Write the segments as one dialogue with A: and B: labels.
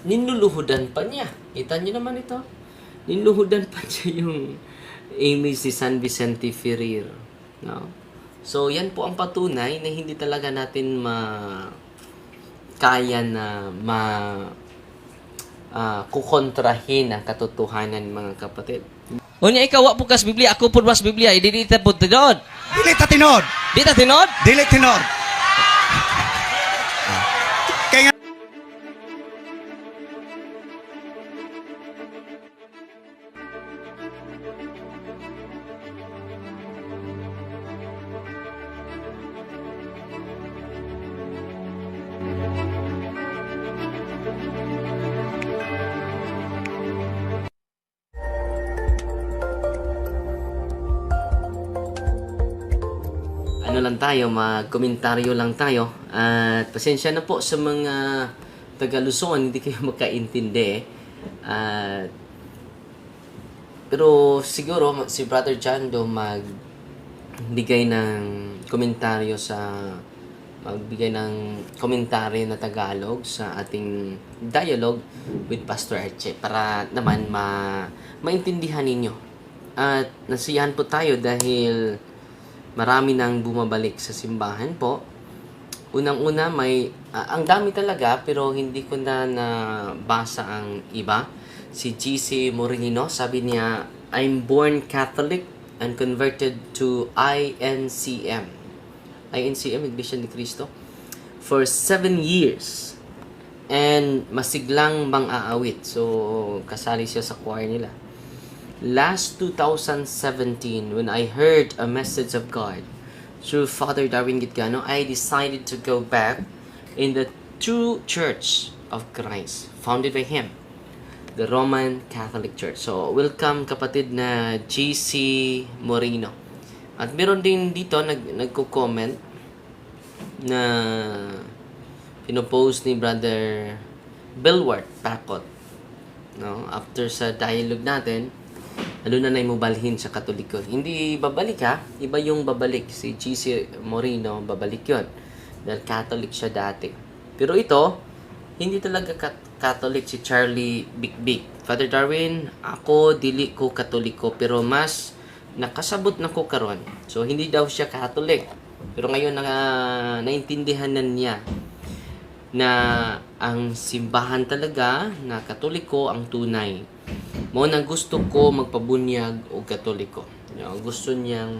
A: ninluluhudan pa niya. Kita niyo naman ito. Ninluhudan pa niya yung image ni San Vicente Ferrer. No? So, yan po ang patunay na hindi talaga natin kaya na kukontrahin ang katotohanan, mga kapatid. Unya ikaw wa pukas Biblia, ako pud mas Biblia, dili ta pud tinod.
B: Dili ta tinod.
A: Di ta tinod?
B: Dili tinod. Kaya nga,
A: Ano lang tayo, mag-komentaryo lang tayo. At pasensya na po sa mga taga-Luzon, hindi kayo magkaintindi. Pero siguro si Brother John do magbigay ng komentaryo magbigay ng komentaryo na Tagalog sa ating dialogue with Pastor Archie para naman maintindihan ninyo. At nasiyahan po tayo dahil marami nang bumabalik sa simbahan po. Unang-una ang dami talaga pero hindi ko na nabasa ang iba. Si GC Moreno, sabi niya, I'm born Catholic and converted to INCM. INCM, Iglesia ni Cristo, for 7 years. And masiglang mang-aawit. So, kasali siya sa choir nila. Last 2017, when I heard a message of God through Father Darwin Gitgano, I decided to go back in the true Church of Christ, founded by him, the Roman Catholic Church. So, welcome kapatid na GC Moreno. At meron din dito nagko-comment na pinopost ni Brother Belwart Pakot. No? After sa dialogue natin, ano na mo balhin sa Katoliko. Hindi babalik ha. Iba yung babalik. Si GC Moreno, babalik yon. Dahil Catholic siya dati. Pero ito, hindi talaga Catholic si Charlie Bigbig. Father Darwin, ako dili ko Katoliko pero mas nakasabot na ko karon. So hindi daw siya Catholic. Pero ngayon naintindihan na niya na ang simbahan talaga na Katoliko ang tunay. Mo na gusto ko magpabunyag o Katoliko. Gusto niyang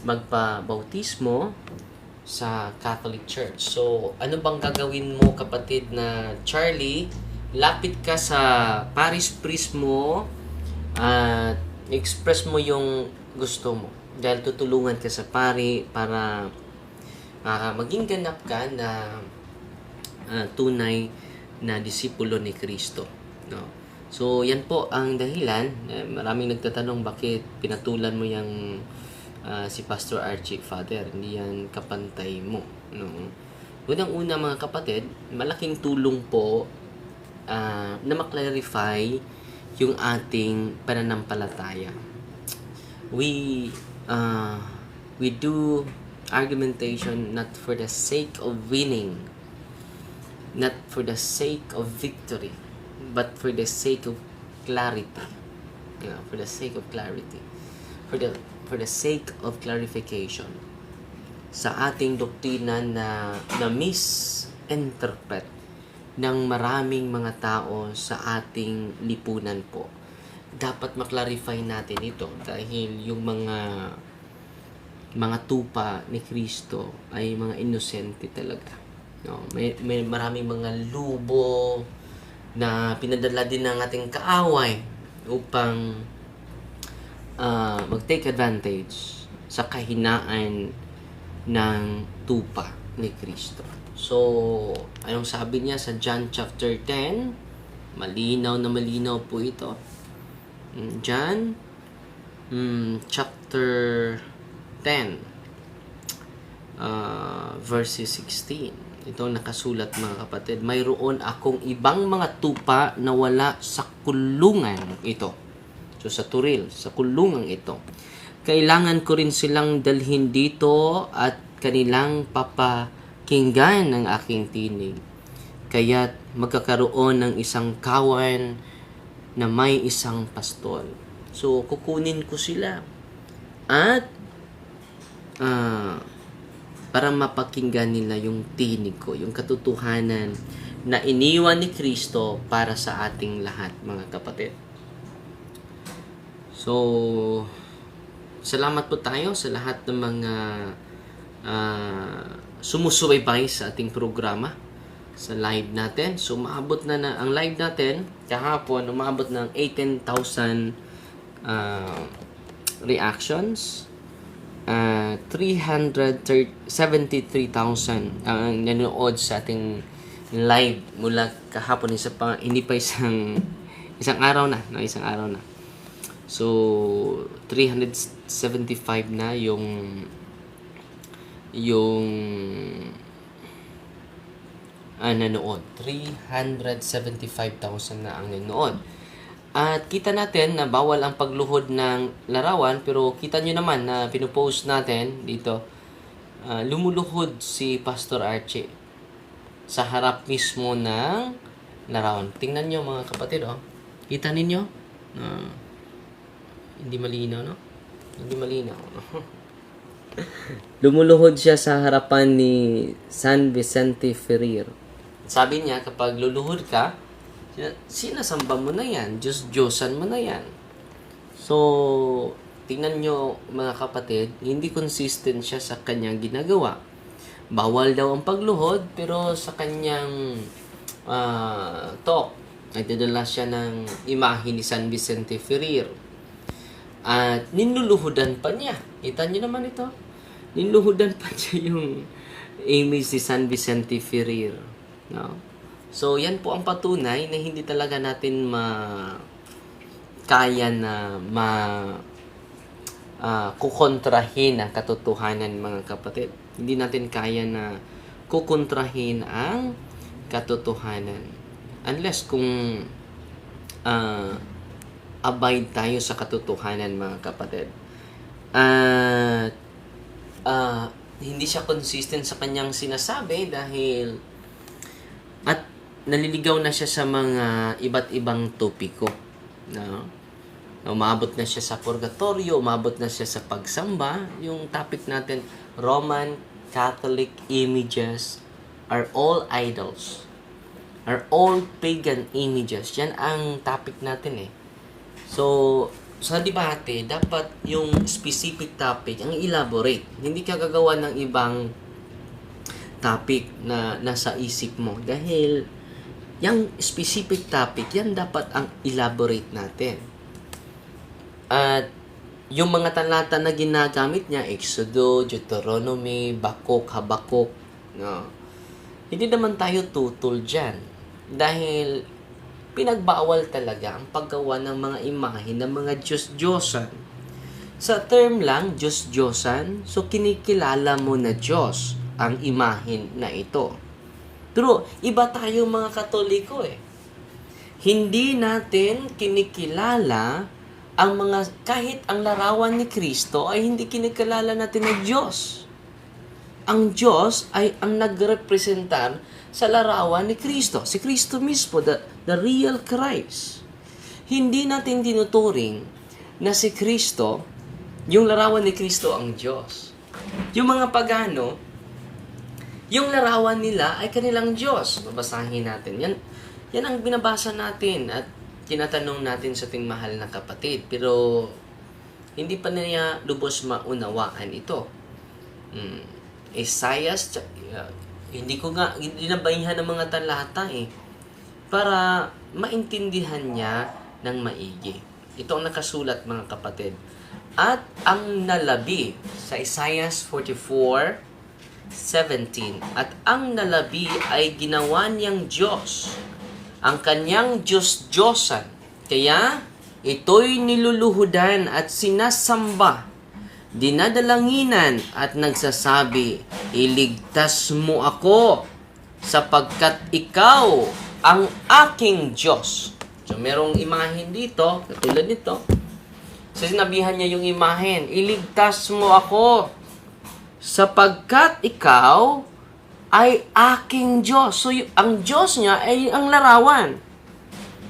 A: magpabautismo sa Catholic Church. So, ano bang gagawin mo kapatid na Charlie? Lapit ka sa parish priest mo at express mo yung gusto mo. Dahil tutulungan ka sa pari para maging ganap ka na tunay na disipulo ni Kristo. No? So, yan po ang dahilan. Maraming nagtatanong bakit pinatulan mo yung si Pastor Archie, Father. Hindi yan kapantay mo. No? Unang-una mga kapatid, malaking tulong po na maklarify yung ating pananampalataya. We do argumentation not for the sake of winning, not for the sake of victory, but for the sake of clarity. For the sake of clarity. For the sake of clarification. Sa ating doktrina na misinterpret ng maraming mga tao sa ating lipunan po. Dapat maklarify natin ito dahil yung mga tupa ni Kristo ay mga inosente talaga. No, may maraming mga lubo na pinadala din ng ating kaaway upang mag-take advantage sa kahinaan ng tupa ni Kristo. So, anong sabi niya sa John chapter 10? Malinaw na malinaw po ito. John chapter 10 verses 16. Ito nakasulat mga kapatid. Mayroon akong ibang mga tupa na wala sa kulungan ito. So sa turil, sa kulungan ito. Kailangan ko rin silang dalhin dito at kanilang papakinggan ng aking tinig. kaya't magkakaroon ng isang kawan na may isang pastol. So, kukunin ko sila. At, para mapakinggan nila yung tinig ko, yung katotohanan na iniwan ni Kristo para sa ating lahat, mga kapatid. So, salamat po tayo sa lahat ng mga sumusubaybay sa ating programa, sa live natin. So, maabot na ang live natin kahapon, umabot ng 18,000 reactions. 373,000 ang nanonood sa ating live mula kahapon. Hindi pa isang araw na, no? Isang araw na. So, 375 na yung nanood. 375,000 na ang nanood. At kita natin na bawal ang pagluhod ng larawan, pero kita nyo naman na pinupost natin dito, lumuluhod si Pastor Archie sa harap mismo ng larawan. Tingnan nyo mga kapatid, oh. Kita ninyo? Hindi malinaw, no? Hindi malinaw. Lumuluhod siya sa harapan ni San Vicente Ferrer. Sabi niya, kapag luluhod ka, sinasamba mo na yan. Diyos-Diyosan mo na yan. So, tingnan nyo mga kapatid, hindi consistent siya sa kanyang ginagawa. Bawal daw ang pagluhod, pero sa kanyang talk, nagdadala siya ng imahe ni San Vicente Ferrer. At ninuluhudan pa niya. Kita nyo naman ito. Ninuluhudan pa niya yung image ni San Vicente Ferrer. No? So, yan po ang patunay na hindi talaga natin kaya na kukontrahin ang katotohanan, mga kapatid. Hindi natin kaya na kukontrahin ang katotohanan. Unless kung abide tayo sa katotohanan, mga kapatid. At hindi siya consistent sa kanyang sinasabi dahil naliligaw na siya sa mga iba't ibang topiko. No? Umabot na siya sa purgatorio, umabot na siya sa pagsamba. Yung topic natin, Roman Catholic images are all idols. Are all pagan images. Yan ang topic natin eh. So, sa debate, dapat yung specific topic ang elaborate. Hindi ka gagawa ng ibang topic na nasa isip mo. Dahil yung specific topic, yan dapat ang elaborate natin. At yung mga talata na ginagamit niya, Exodo, Deuteronomy, Bakok, Habakuk, no? Hindi naman tayo tutol dyan. Dahil pinagbawal talaga ang paggawa ng mga imahe ng mga Diyos-Diyosan. Sa term lang, Diyos-Diyosan, so kinikilala mo na Diyos ang imahe na ito. Pero iba tayo mga Katoliko eh. Hindi natin kinikilala ang kahit ang larawan ni Kristo ay hindi kinikilala natin na Diyos. Ang Diyos ay ang nagrepresentar sa larawan ni Kristo. Si Kristo mismo, the real Christ. Hindi natin tinuturing na si Kristo, yung larawan ni Kristo ang Diyos. Yung mga pagano, yung larawan nila ay kanilang Diyos. Babasahin natin. Yan ang binabasa natin at tinatanong natin sa ating mahal na kapatid. Pero hindi pa niya lubos maunawaan ito. Isaiah, hindi nabayihan ng mga talata eh. Para maintindihan niya ng maigi. Ito ang nakasulat, mga kapatid. At ang nalabi sa Isaiah 44:17, at ang nalabi ay ginawa niyang Diyos, ang kanyang Diyos-Diyosan. Kaya ito'y niluluhudan at sinasamba, dinadalanginan at nagsasabi, iligtas mo ako sapagkat ikaw ang aking Diyos. So merong imahen dito, katulad nito. So sinabihan niya yung imahen, iligtas mo ako sapagkat ikaw ay aking Diyos. So, ang Diyos niya ay ang larawan.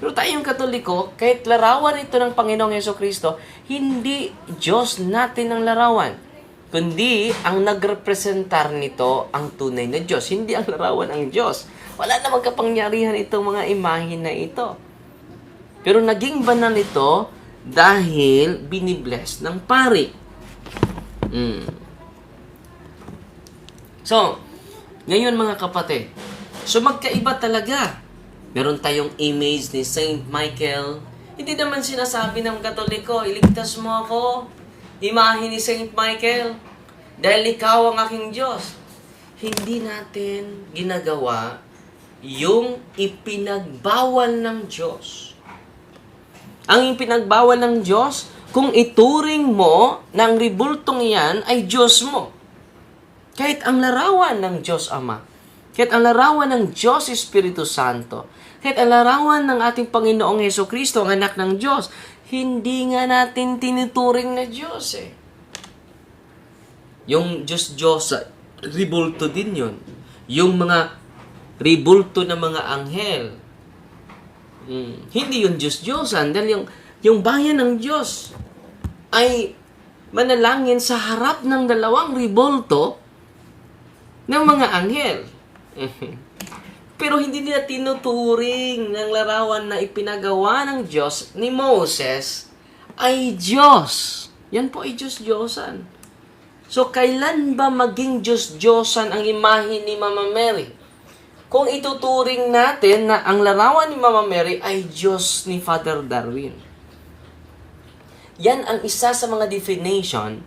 A: Pero tayong Katoliko, kahit larawan ito ng Panginoong Hesukristo, hindi Diyos natin ang larawan. Kundi, ang nagrepresentar nito ang tunay na Diyos. Hindi ang larawan ang Diyos. Wala namang kapangyarihan itong mga imahin na ito. Pero naging banal ito dahil binibless ng pari. So, ngayon mga kapatid, so magkaiba talaga. Meron tayong image ni Saint Michael. Hindi naman sinasabi ng Katoliko, iligtas mo ako, imahe ni Saint Michael, dahil ikaw ang aking Diyos. Hindi natin ginagawa yung ipinagbawal ng Diyos. Ang ipinagbawal ng Diyos, kung ituring mo na ang ribultong iyan ay Diyos mo. Kahit ang larawan ng Diyos Ama, kahit ang larawan ng Diyos Espiritu Santo, kahit ang larawan ng ating Panginoong Hesukristo, ang anak ng Diyos, hindi nga natin tinuturing na Diyos eh. Yung Diyos, ribulto din yun. Yung mga ribulto ng mga anghel, hindi yung Diyos-Diyosan, dahil yung bayan ng Diyos ay manalangin sa harap ng dalawang ribulto ng mga anghel. Pero hindi nila tinuturing ng larawan na ipinagawa ng Diyos ni Moses ay Diyos. Yan po ay Diyos-Diyosan. So, kailan ba maging Diyos-Diyosan ang imahe ni Mama Mary? Kung ituturing natin na ang larawan ni Mama Mary ay Diyos ni Father Darwin. Yan ang isa sa mga definition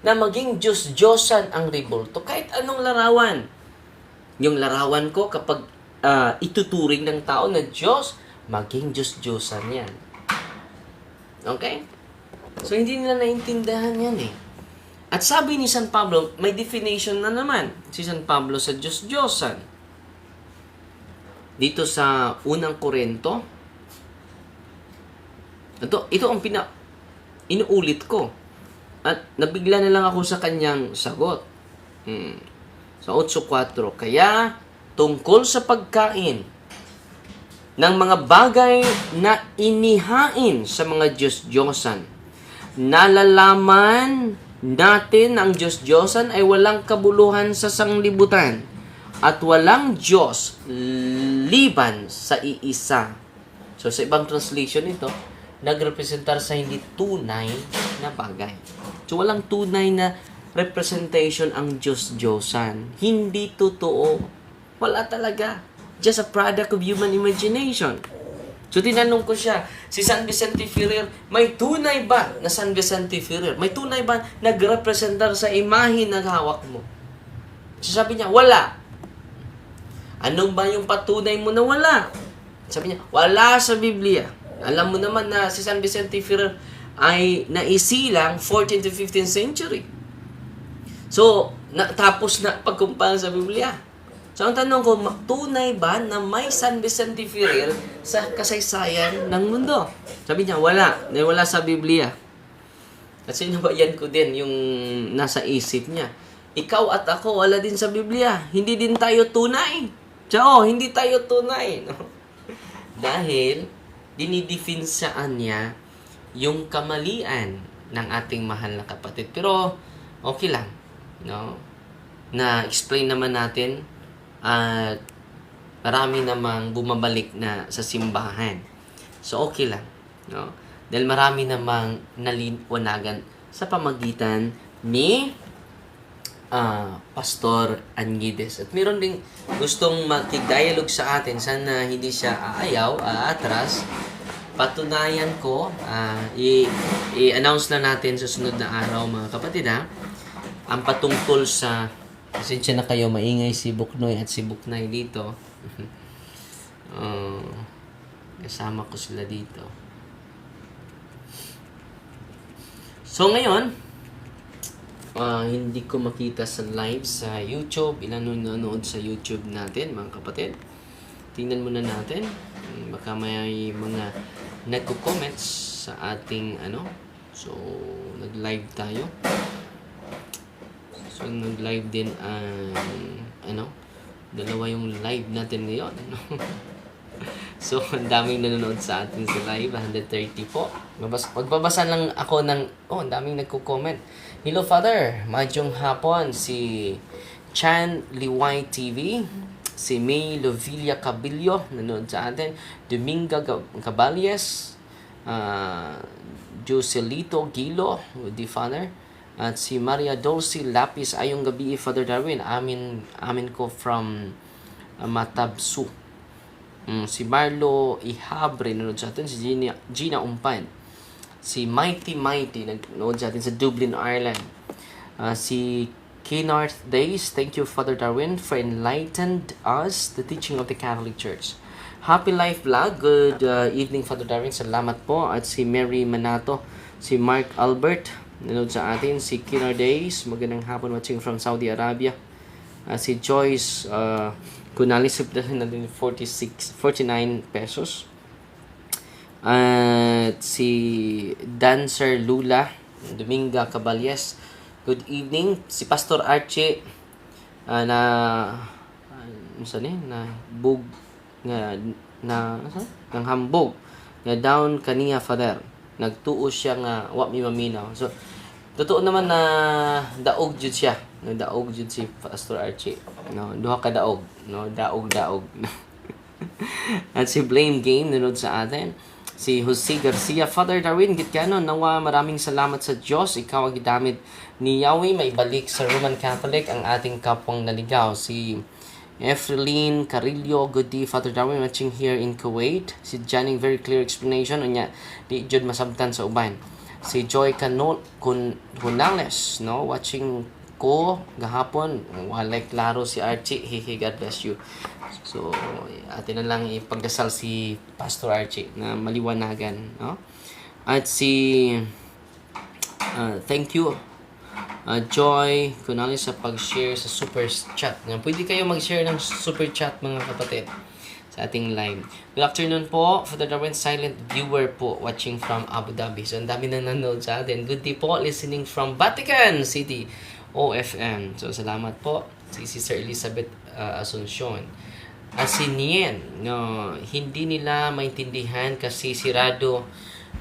A: na maging Diyos-Diyosan ang ribulto. Kahit anong larawan. Yung larawan ko kapag ituturing ng tao na Diyos, maging Diyos-Diyosan yan. Okay? So, hindi nila naintindihan yan eh. At sabi ni San Pablo, may definition na naman si San Pablo sa Diyos-Diyosan. Dito sa unang Korinto, ito ang inuulit ko. At nabigla na lang ako sa kanyang sagot. Sa 8.4, kaya tungkol sa pagkain ng mga bagay na inihain sa mga Diyos-Diyosan, nalalaman natin ang Diyos-Diyosan ay walang kabuluhan sa sanglibutan at walang Diyos liban sa iisa. So sa ibang translation ito, nagrepresentar sa hindi tunay na bagay. So walang tunay na representation ang Diyos-Diyosan. Hindi totoo. Wala talaga. Just a product of human imagination. So tinanong ko siya, si San Vicente Ferrer, may tunay ba na San Vicente Ferrer? May tunay ba nagrepresentar sa imahe na hawak mo? So sabi niya, wala. Anong ba yung patunay mo na wala? Sabi niya, wala sa Biblia. Alam mo naman na si San Vicente Ferrer ay naisilang 14th to 15th century. So, tapos na pagkumpara sa Biblia. So, ang tanong ko, tunay ba na may San Vicente Ferrer sa kasaysayan ng mundo? Sabi niya, wala. Wala sa Biblia. Kasi nabayan ko din yung nasa isip niya. Ikaw at ako, wala din sa Biblia. Hindi din tayo tunay. Tiyo, hindi tayo tunay. No? Dahil, dinidefinsaan niya yung kamalian ng ating mahal na kapatid. Pero, okay lang. No? Na-explain naman natin at marami namang bumabalik na sa simbahan. So, okay lang. No? Dahil marami namang naliwanagan sa pamagitan ni Pastor Angides. At meron ding gustong makig-dialogue sa atin. Sana hindi siya aayaw, aatras. Patunayan ko, i-announce na natin sa sunod na araw mga kapatid ang patungkol sa, pasensya na kayo, maingay si Buknoy at si Buknay dito. Kasama ko sila dito. So ngayon, hindi ko makita sa live sa YouTube. Ilan nanonood sa YouTube natin mga kapatid. Tingnan muna natin. Baka may mga nagko-comments sa ating So, nag-live tayo. So, nag-live din ang Dalawa yung live natin ngayon. So, ang daming nanonood sa atin sa live. 130 po. Magbabasa lang ako ng... ang daming nagko-comment. Hello, Father. Madyong hapon. Si Chan Liway TV. Si May Lovilla Cabillo. Nanonood sa atin. Dominga Caballes. Joselito Gilo. Di Father. At si Maria Dulce Lapis. Ayong gabi, Father Darwin. Amin ko from Matabsu. Si Marlo Ihabre nanonood sa atin. Si Gina Umpan. Si Mighty nanonood sa atin sa Dublin, Ireland. Si Kinarth Days. Thank you, Father Darwin, for enlightened us the teaching of the Catholic Church. Happy Life Vlog. Good evening, Father Darwin. Salamat po. At si Mary Manato. Si Mark Albert nanonood sa atin. Si Kinarth Days. Magandang hapon, watching from Saudi Arabia. Si Joyce Kunalis natin 49 pesos. At si Dancer Lula Dominga Caballes, good evening. Si Pastor Archie na bug ng hambog nga down kaniya, Father. Nagtuo siya nga wa mi maminaw. So totoo naman na daog jud siya. No, daog jud si Pastor Archie. No, duha ka daog, no, daog. At si Blame Game nanood sa atin. Si Jose Garcia, Father Darwin Gitcano, nawa maraming salamat sa Diyos. Ikaw ang gidamit ni Yahweh, may balik sa Roman Catholic ang ating kapwang naligaw. Si Efreline Carillo, good day, Father Darwin, watching here in Kuwait. Si Janning, very clear explanation. Unya, di jud masabtan sa uban. Si Joy Canales, no, watching ko gahapon. Walay klaro si Archie. God bless you. So, atin na lang ipagdasal si Pastor Archie na maliwanagan, no? At si thank you Joy Canales sa pag-share sa super chat. Pwede kayo mag-share ng super chat, mga kapatid, sa ating live. Good afternoon po, Father Darwin, silent viewer po, watching from Abu Dhabi. So, ang dami nang nanonood sa atin. Good day po, listening from Vatican City, OFM. So, salamat po. Si Sister Elizabeth Asuncion. At si Nien, no, hindi nila maintindihan kasi sirado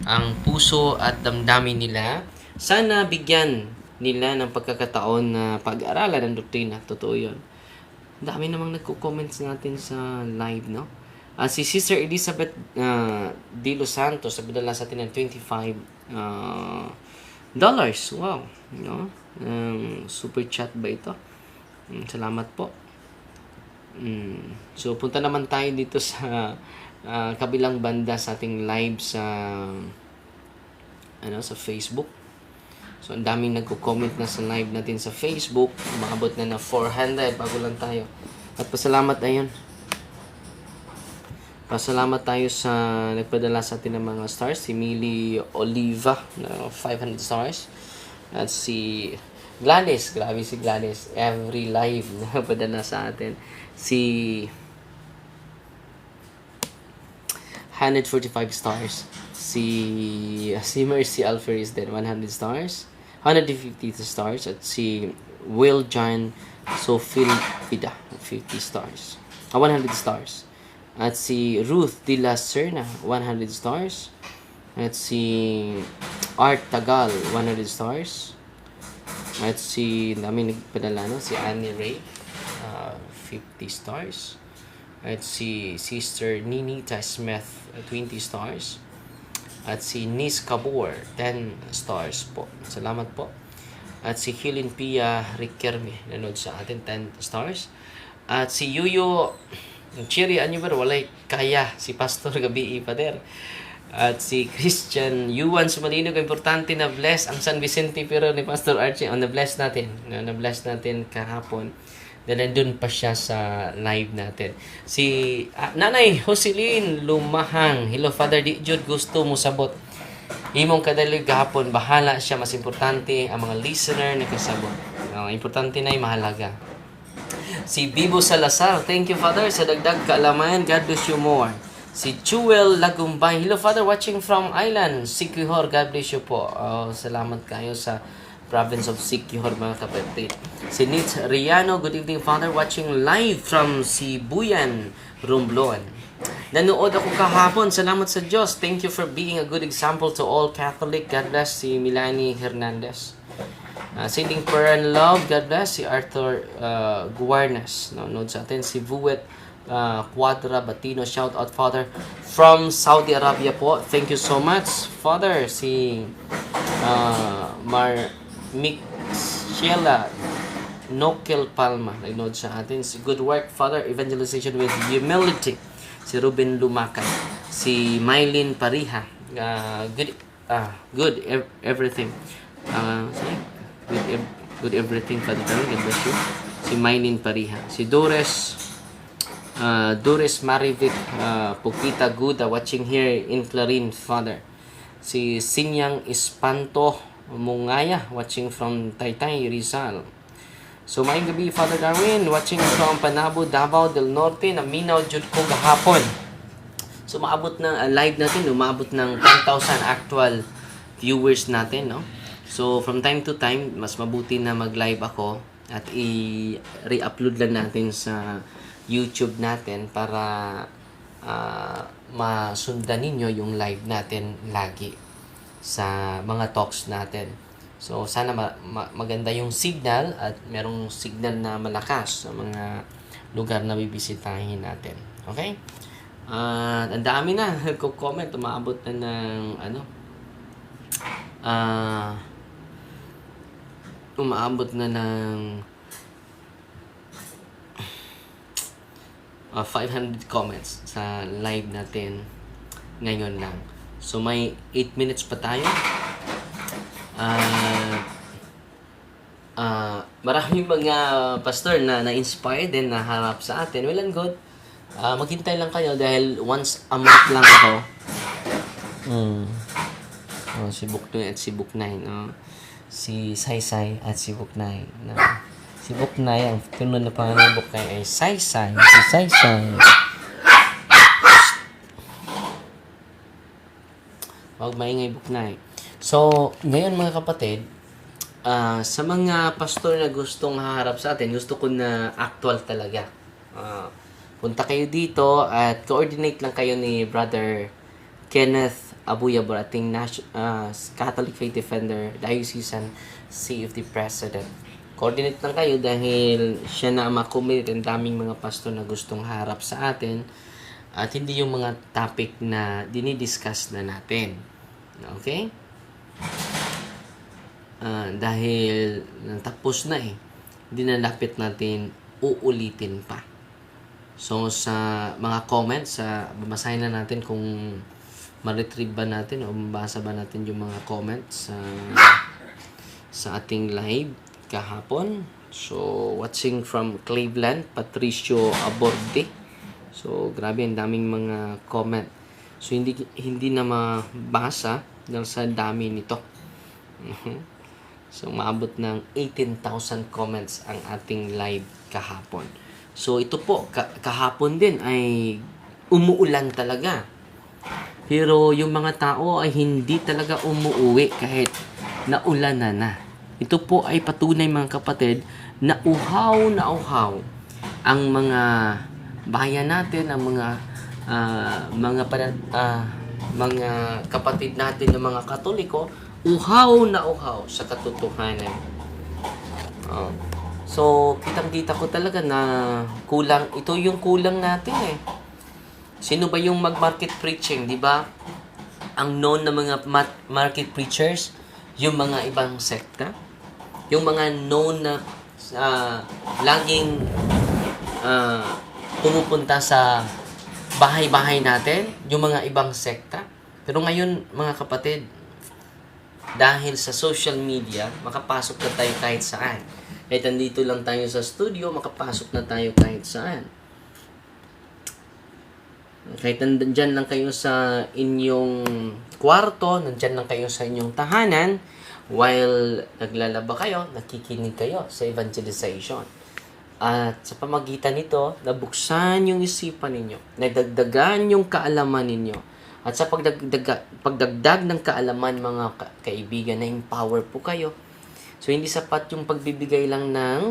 A: ang puso at damdamin nila. Sana bigyan nila ng pagkakataon na pag-aralan ng doktrina. Totoo yun. Dami namang nagko-comments natin sa live, no? Si Sister Elizabeth De Los Santos, sabi nila sa atin ng $25. Wow. No? Super chat ba ito? Salamat po. So, punta naman tayo dito sa kabilang banda sa ating live sa sa Facebook. So, ang daming nagko-comment na sa live natin sa Facebook. Umabot na 400 bago lang tayo. At pasalamat ayun. Pasalamat tayo sa nagpadala sa atin ng mga stars. Si Millie Oliva na 500 stars. At si Gladys. Grabe si Gladys. Every live na padala sa atin. Si 145 stars. Si Mercy Alferis din 100 stars. 150 stars. At si Will John Sofilpida 50 stars. 100 stars. At si Ruth De La Serna 100 stars. At si Art Tagal 100 stars. At si dami nagpadala, no? Si Annie Ray 50 stars. At si Sister Ninita Smith 20 stars. At si Nis Kabur 10 stars po. Salamat po. At si Helen Pia Riquerme nanood sa atin 10 stars. At si Yuyo Chiri Aniver walay kaya si Pastor Gabi Pader. At si Christian Yuan Sumalinog, importante na bless ang San Vicente pero ni Pastor Archie on na-bless natin. Na-bless natin kahapon. Then nandun pa siya sa live natin. Si Nanay Jocelyn Lumahang. Hello, Father Di Jud, gusto mo sabot. Imong kadalig gahapon, bahala siya. Mas importante ang mga listener na kasabot. Importante na mahalaga. Si Bibo Salazar, thank you, Father, sa dagdag kaalaman. God bless you more. Si Jewel Lagumbay. Hello, Father, watching from Island. Sikihor, God bless you po. Salamat kayo sa province of Siquijor, mga kapatid. Si Nitz Riano, good evening, Father, watching live from Sibuyan, Romblon. Nanood ako kahapon, salamat sa Diyos. Thank you for being a good example to all Catholic. God bless. Si Milani Hernandez. Sending prayer and love, God bless. Si Arthur Guarnas, nanood sa atin. Si Vuet Quadra Batino, shout out, Father, from Saudi Arabia po. Thank you so much, Father. Si Mixiela Nokel Palma, nanood sa atin. Si good work, Father, evangelization with humility. Si Ruben Lumakay. Si Mylene Pariha, everything. Good everything, Father. God bless you. Si Mylene Pariha. Si Doris Marivic Pukita Guda, watching here in Clarin, Father. Si Sinyang Espanto Mungaya, watching from Taytay, Rizal. So, maayong gabi, Father Darwin, watching from Panabo, Davao del Norte, na minaw jud ko gahapon. So, maabot ng live natin, umabot ng 10,000 actual viewers natin, no? So, from time to time, mas mabuti na mag-live ako at i-re-upload lang natin sa YouTube natin para masundan ninyo yung live natin lagi sa mga talks natin. So, sana maganda yung signal at merong signal na malakas sa mga lugar na bibisitahin natin. Okay? Ang dami na nagko-comment, umaabot na ng umaabot na ng 500 comments sa live natin ngayon lang. So, may 8 minutes pa tayo. Maraming mga pastor na na-inspire din na harap sa atin. Well and good. Maghintay lang kayo dahil once a month lang ako. Si Buknoy at si Buknay. Si Saysay at si Buknay. Si Buknay, ang tunod na pangalan ng Buknay ay Saysay. Si Saysay. Huwag maingay, Buknay. So, ngayon mga kapatid, sa mga pastor na gustong haharap sa atin, gusto ko na actual talaga. Punta kayo dito at coordinate lang kayo ni Brother Kenneth Abuyabor, ating Catholic Faith Defender, Diocesan CFD President. Coordinate lang kayo dahil siya na makomit ang daming mga pastor na gustong harap sa atin at hindi yung mga topic na dinidiscuss na natin. Okay? Dahil natapos na hindi na lapit natin uulitin pa. So, sa mga comments, babasahin na natin kung ma-retrieve ba natin o mabasa ba natin yung mga comments sa ating live kahapon. So, watching from Cleveland, Patricio Aborde. So, grabe, ang daming mga comment. So, hindi na mabasa dahil sa dami nito. So, maabot ng 18,000 comments ang ating live kahapon. So, ito po, kahapon din ay umuulan talaga. Pero yung mga tao ay hindi talaga umuuwi kahit naulan na. Ito po ay patunay, mga kapatid, na uhaw ang mga bayan natin, ang mga kapatid natin ng mga Katoliko, uhaw sa katotohanan. So, kitang-kita ko talaga na kulang. Ito yung kulang natin Sino ba yung mag-market preaching, di ba? Ang known na mga market preachers, yung mga ibang sekta, yung mga known na laging pumupunta sa bahay-bahay natin, yung mga ibang sekta. Pero ngayon, mga kapatid, dahil sa social media, makapasok na tayo kahit saan. Kahit nandito lang tayo sa studio, makapasok na tayo kahit saan. Kahit nandyan lang kayo sa inyong kwarto, nandyan lang kayo sa inyong tahanan, while naglalaba kayo, nakikinig kayo sa evangelization. At sa pamagitan nito, nabuksan yung isipan ninyo, nagdagdagan yung kaalaman ninyo. At sa pagdagdag ng kaalaman, mga kaibigan, na-empower po kayo So, hindi sapat yung pagbibigay lang ng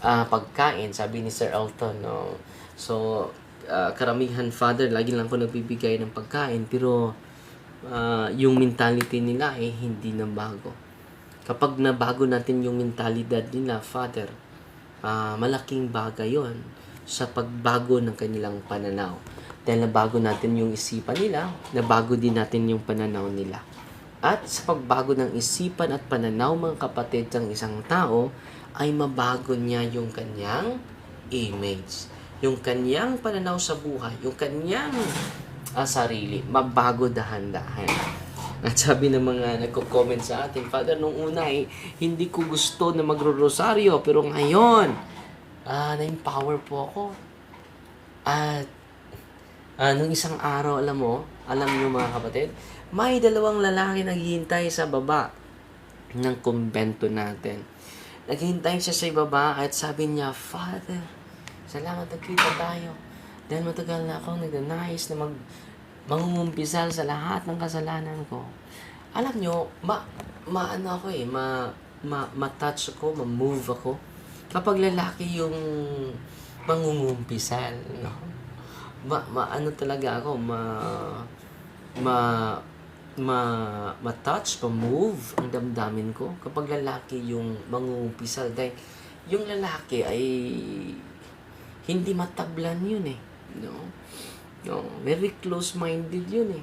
A: pagkain, sabi ni Sir Elton, no? So, karamihan, Father, lagi lang ko nagbibigay ng pagkain, pero yung mentality nila ay hindi na bago. Kapag nabago natin yung mentalidad nila, Father, malaking bagay yon sa pagbago ng kanilang pananaw. Dahil nabago natin yung isipan nila, nabago din natin yung pananaw nila. At sa pagbago ng isipan at pananaw, mga kapatid, ng isang tao, ay mabago niya yung kanyang image. Yung kanyang pananaw sa buhay, yung kanyang sarili, mabago dahan-dahan. At sabi ng mga nagko-comment sa atin, Father, nung una hindi ko gusto na magro-rosaryo, pero ngayon, na-empower po ako. At nung isang araw, alam niyo mga kapatid, may 2 lalaki naghihintay sa baba ng kumbento natin. Naghihintay siya sa baba at sabi niya, Father, salamat nagkita tayo. Dahil matagal na akong nagnanais na mangungumpisal sa lahat ng kasalanan ko. Alam nyo, ma-touch ako, ma-move ako. Kapag lalaki yung mangungumpisal, no? Talaga ako, ma-touch, ma-move ang damdamin ko kapag lalaki yung mangungumpisal. Dahil yung lalaki ay hindi matablan yun no? Very close-minded yun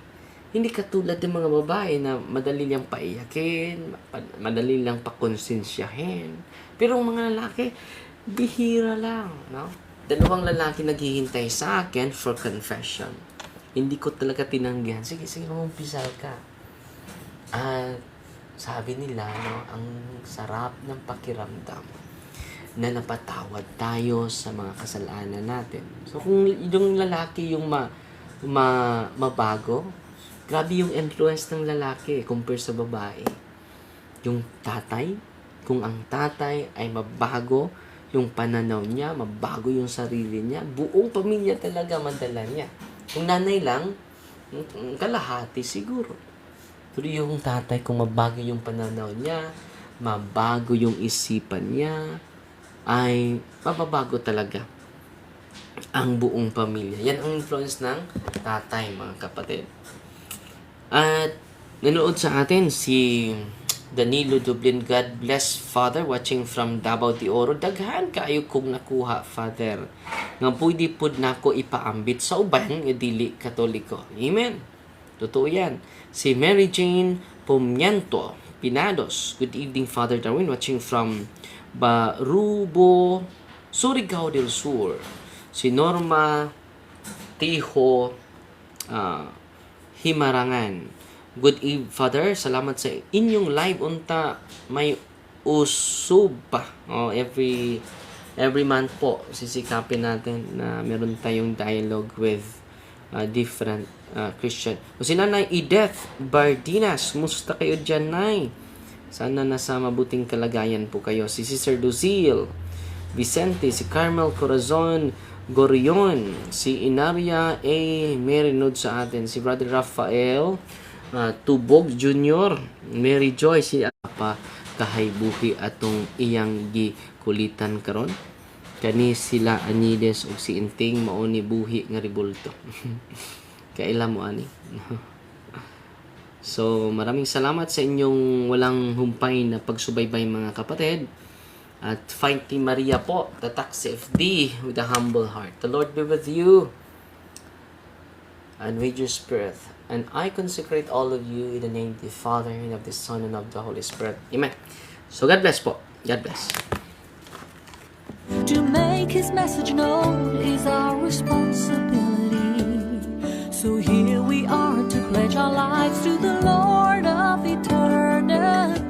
A: Hindi katulad ng mga babae na madali lang paiyakin, madali lang pakonsensyahin. Pero ang mga lalaki, bihira lang, no? 2 lalaki naghihintay sa akin for confession. Hindi ko talaga tinanggihan. Sige, umpisal ka. At sabi nila, no, ang sarap ng pakiramdam na napatawad tayo sa mga kasalanan natin. So, kung yung lalaki yung mabago, grabe yung influence ng lalaki compare sa babae. Yung tatay, kung ang tatay ay mabago, yung pananaw niya, mabago yung sarili niya, buong pamilya talaga madala niya. Kung nanay lang, kalahati siguro. Pero yung tatay, kung mabago yung pananaw niya, mabago yung isipan niya, ay mababago talaga ang buong pamilya. Yan ang influence ng tatay, mga kapatid. At nanood sa atin si Danilo Dublin. God bless, Father, watching from Davao de Oro. Daghan kaayo kong nakuha, Father, nga pwede pod nako ipaambit sa uban nga dili Katoliko. Amen. Totoo yan. Si Mary Jane Pumianto Pinados. Good evening, Father Darwin, watching from Barubo, Surigao del Sur. Si Norma Tiho Himarangan. Good evening, Father. Salamat sa inyong live unta. May usub pa. Every month po, sisikapin natin na meron tayong dialogue with different Christian. O si Nanay Edith Bardinas, musta kayo dyan, Nay? Sana nasa mabuting kalagayan po kayo. Si Sister Lucille Vicente, si Carmel Corazon Gorion, si Inaria A. Merinod sa atin, si Brother Rafael Tubog Jr., Mary Joy, si Apa Kahaybuhi atong iyang gikulitan karon. Kani sila Anides ug si Inting mauni buhi nga ribulto. Kaila mo ani. So, maraming salamat sa inyong walang humpay na pagsubaybay, mga kapatid. At Fighting Maria po, the Taxi FD with a humble heart. The Lord be with you and with your spirit. And I consecrate all of you in the name of the Father, and of the Son, and of the Holy Spirit. Amen. So, God bless po. God bless.
C: To make His message known is our responsibility. So here we are to pledge our lives to the Lord of eternity.